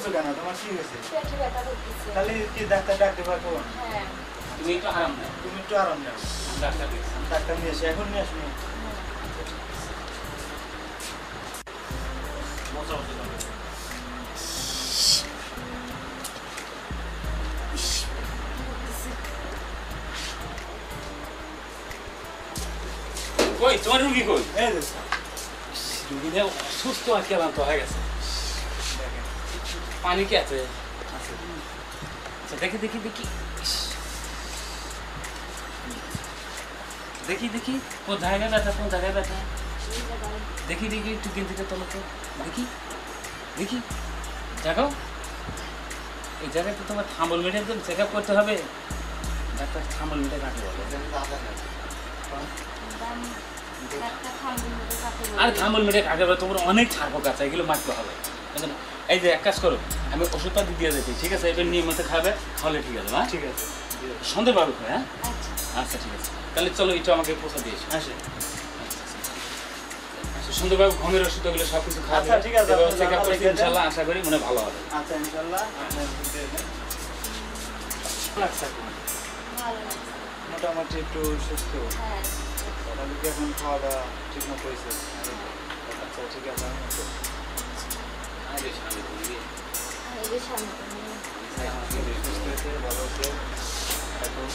কাঁদছো কেন? তোমার কি হয়েছে? পেটে ব্যথা করতেছে। তাহলে কি ডাক্তার ডাকতে পারবো? হ্যাঁ। তুমি একটু আরাম নাও। তুমি একটু আরাম নাও। ডাক্তার দেখছি। ডাক্তার নিয়ে এসে এখন নিয়ে আসবো। বসো বসো যাবে। কই তোমার রুগী কই? এই যে স্যার, রুগীটা অসুস্থ আর ক্লান্ত হয়ে গেছে। দেখেন। পানি কি আছে? আছে। আচ্ছা দেখি দেখি দেখি দেখি দেখি কোন জায়গায় ব্যথা কোন জায়গায় ব্যথা দেখি দেখি একটু গেঞ্জিটা তোলো তো দেখি দেখি জাগাও এই জায়গায় তো তোমার থাম্বল মিটে একদম চেক আপ করতে হবে ডাক্তার থাম্বল মিটে কাকে বলে আর থাম্বল মিটে কাকে বলে তোমার অনেক ছাড়পোক আছে এগুলো মারতে হবে বুঝলে না? এই যে এক কাজ করো আমি ওষুধপাতি দিয়ে দিচ্ছি ঠিক আছে এবার নিয়মিত খাবে তাহলে ঠিক আছে হ্যাঁ ঠিক আছে। সন্ধ্যে পাবে হ্যাঁ আচ্ছা ঠিক আছে তাহলে চলো একটু আমাকে পৌঁছা দিয়েছি আসে। সুন্দরভাবে ঘুমের ওষুধ ওগুলো সব কিছু খাওয়া আচ্ছা, ঠিক আছে, আপনি চেক আপ জানালা করে লিখে দেন। ইনশাল্লাহ আশা করি মনে ভালো হবে আচ্ছা ইনশাআল্লাহ আপনার দিয়ে দেন। লাগছে এখন? ভালো লাগছে। মোটামুটি একটু সুস্থ। হ্যাঁ। তাহলে কি এখন খাওয়া দাওয়া ঠিক মতো হয়েছে? আচ্ছা ঠিক আছে আমি একটু আরে স্বামী তুমি এই যে সামনে। সুস্থ হয়েছে ভালো হয়েছে এখন